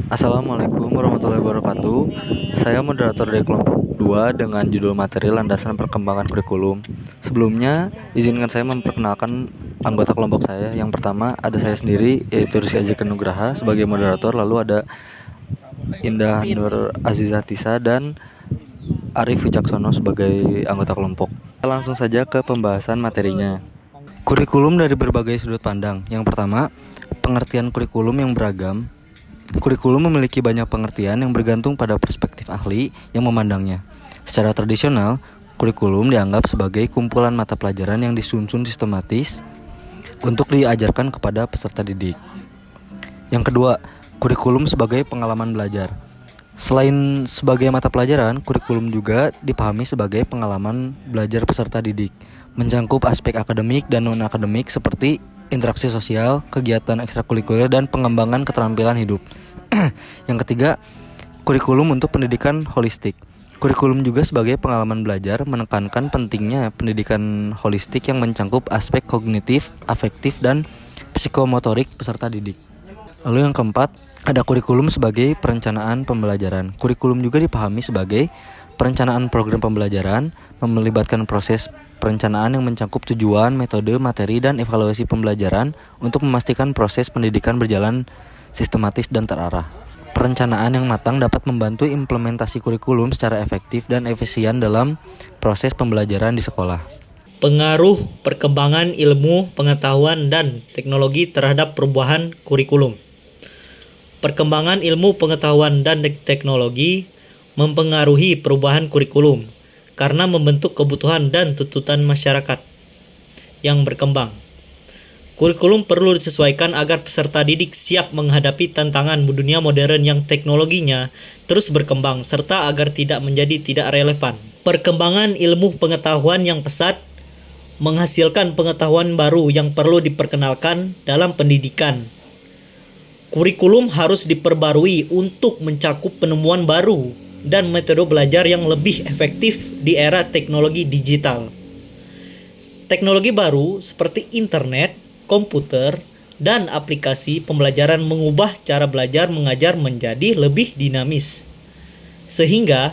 Assalamualaikum warahmatullahi wabarakatuh. Saya moderator dari kelompok 2 dengan judul materi landasan perkembangan kurikulum. Sebelumnya, izinkan saya memperkenalkan anggota kelompok saya. Yang pertama, ada saya sendiri, yaitu Rizky Aji Nugraha sebagai moderator, lalu ada Indah Nur Azizatisa dan Arif Wicaksono sebagai anggota kelompok. Kita langsung saja ke pembahasan materinya. Kurikulum dari berbagai sudut pandang. Yang pertama, pengertian kurikulum yang beragam. Kurikulum memiliki banyak pengertian yang bergantung pada perspektif ahli yang memandangnya. Secara tradisional, kurikulum dianggap sebagai kumpulan mata pelajaran yang disusun sistematis untuk diajarkan kepada peserta didik. Yang kedua, kurikulum sebagai pengalaman belajar. Selain sebagai mata pelajaran, kurikulum juga dipahami sebagai pengalaman belajar peserta didik, mencangkup aspek akademik dan non-akademik seperti interaksi sosial, kegiatan ekstrakurikuler, dan pengembangan keterampilan hidup. Yang ketiga, kurikulum untuk pendidikan holistik. Kurikulum juga sebagai pengalaman belajar menekankan pentingnya pendidikan holistik yang mencangkup aspek kognitif, afektif, dan psikomotorik peserta didik. Lalu yang keempat, ada kurikulum sebagai perencanaan pembelajaran. Kurikulum juga dipahami sebagai perencanaan program pembelajaran, melibatkan proses perencanaan yang mencakup tujuan, metode, materi, dan evaluasi pembelajaran untuk memastikan proses pendidikan berjalan sistematis dan terarah. Perencanaan yang matang dapat membantu implementasi kurikulum secara efektif dan efisien dalam proses pembelajaran di sekolah. Pengaruh perkembangan ilmu, pengetahuan, dan teknologi terhadap perubahan kurikulum. Perkembangan ilmu, pengetahuan, dan teknologi mempengaruhi perubahan kurikulum karena membentuk kebutuhan dan tuntutan masyarakat yang berkembang. Kurikulum perlu disesuaikan agar peserta didik siap menghadapi tantangan dunia modern yang teknologinya terus berkembang serta agar tidak menjadi tidak relevan. Perkembangan ilmu pengetahuan yang pesat menghasilkan pengetahuan baru yang perlu diperkenalkan dalam pendidikan. Kurikulum harus diperbarui untuk mencakup penemuan baru dan metode belajar yang lebih efektif di era teknologi digital. Teknologi baru seperti internet, komputer, dan aplikasi pembelajaran mengubah cara belajar mengajar menjadi lebih dinamis. Sehingga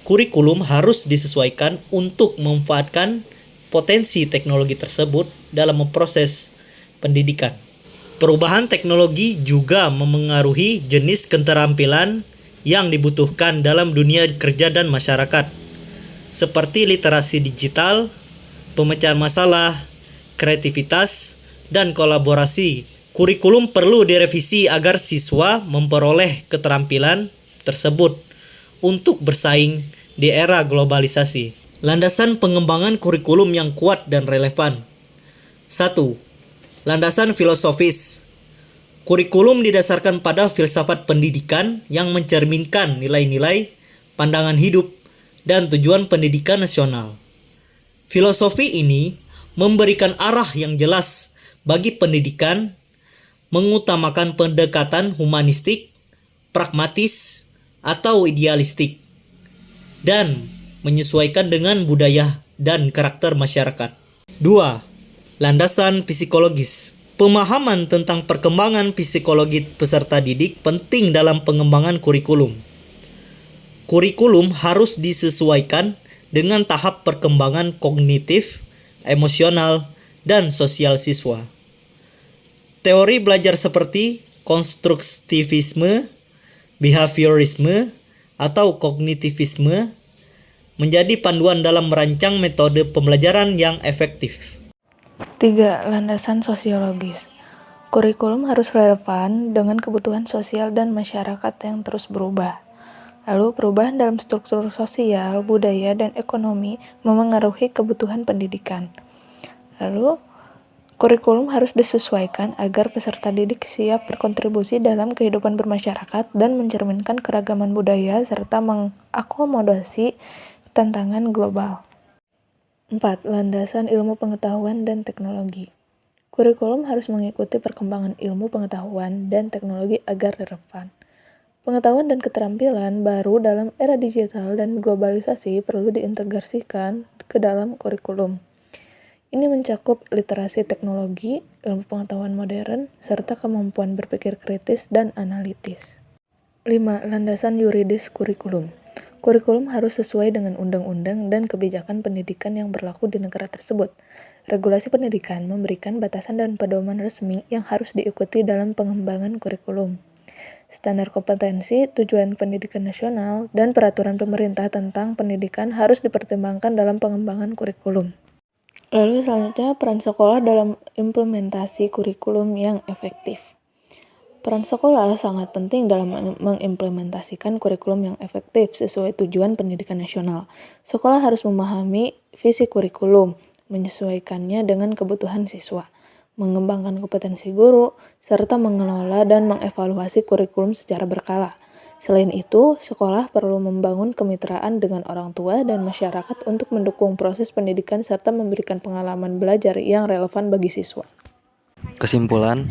kurikulum harus disesuaikan untuk memanfaatkan potensi teknologi tersebut dalam memproses pendidikan. Perubahan teknologi juga memengaruhi jenis keterampilan yang dibutuhkan dalam dunia kerja dan masyarakat, seperti literasi digital, pemecahan masalah, kreativitas, dan kolaborasi. Kurikulum perlu direvisi agar siswa memperoleh keterampilan tersebut untuk bersaing di era globalisasi. Landasan pengembangan kurikulum yang kuat dan relevan. 1. Landasan filosofis. Kurikulum didasarkan pada filsafat pendidikan yang mencerminkan nilai-nilai, pandangan hidup, dan tujuan pendidikan nasional. Filosofi ini memberikan arah yang jelas bagi pendidikan, mengutamakan pendekatan humanistik, pragmatis, atau idealistik, dan menyesuaikan dengan budaya dan karakter masyarakat. 2. Landasan psikologis. Pemahaman tentang perkembangan psikologi peserta didik penting dalam pengembangan kurikulum. Kurikulum harus disesuaikan dengan tahap perkembangan kognitif, emosional, dan sosial siswa. Teori belajar seperti konstruktivisme, behaviorisme, atau kognitivisme menjadi panduan dalam merancang metode pembelajaran yang efektif. 3. Landasan sosiologis. Kurikulum harus relevan dengan kebutuhan sosial dan masyarakat yang terus berubah. Lalu, perubahan dalam struktur sosial, budaya, dan ekonomi memengaruhi kebutuhan pendidikan. Lalu, kurikulum harus disesuaikan agar peserta didik siap berkontribusi dalam kehidupan bermasyarakat dan mencerminkan keragaman budaya serta mengakomodasi tantangan global. 4. Landasan ilmu pengetahuan dan teknologi. Kurikulum harus mengikuti perkembangan ilmu pengetahuan dan teknologi agar relevan. Pengetahuan dan keterampilan baru dalam era digital dan globalisasi perlu diintegrasikan ke dalam kurikulum. Ini mencakup literasi teknologi, ilmu pengetahuan modern, serta kemampuan berpikir kritis dan analitis. 5. Landasan yuridis kurikulum. Kurikulum harus sesuai dengan undang-undang dan kebijakan pendidikan yang berlaku di negara tersebut. Regulasi pendidikan memberikan batasan dan pedoman resmi yang harus diikuti dalam pengembangan kurikulum. Standar kompetensi, tujuan pendidikan nasional, dan peraturan pemerintah tentang pendidikan harus dipertimbangkan dalam pengembangan kurikulum. Lalu selanjutnya, peran sekolah dalam implementasi kurikulum yang efektif. Peran sekolah sangat penting dalam mengimplementasikan kurikulum yang efektif sesuai tujuan pendidikan nasional. Sekolah harus memahami visi kurikulum, menyesuaikannya dengan kebutuhan siswa, mengembangkan kompetensi guru, serta mengelola dan mengevaluasi kurikulum secara berkala. Selain itu, sekolah perlu membangun kemitraan dengan orang tua dan masyarakat untuk mendukung proses pendidikan serta memberikan pengalaman belajar yang relevan bagi siswa. Kesimpulan,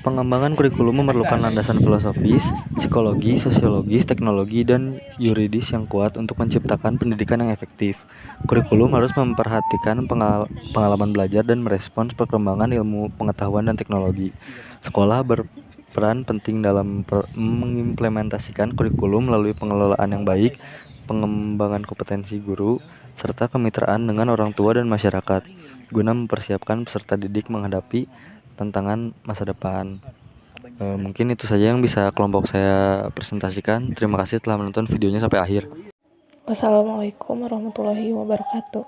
pengembangan kurikulum memerlukan landasan filosofis, psikologi, sosiologis, teknologi, dan yuridis yang kuat untuk menciptakan pendidikan yang efektif. Kurikulum harus memperhatikan pengalaman belajar dan merespons perkembangan ilmu pengetahuan dan teknologi. Sekolah berperan penting dalam mengimplementasikan kurikulum melalui pengelolaan yang baik, pengembangan kompetensi guru, serta kemitraan dengan orang tua dan masyarakat, guna mempersiapkan peserta didik menghadapi tantangan masa depan. Mungkin itu saja yang bisa kelompok saya presentasikan. Terima kasih telah menonton videonya sampai akhir. Wassalamualaikum warahmatullahi wabarakatuh.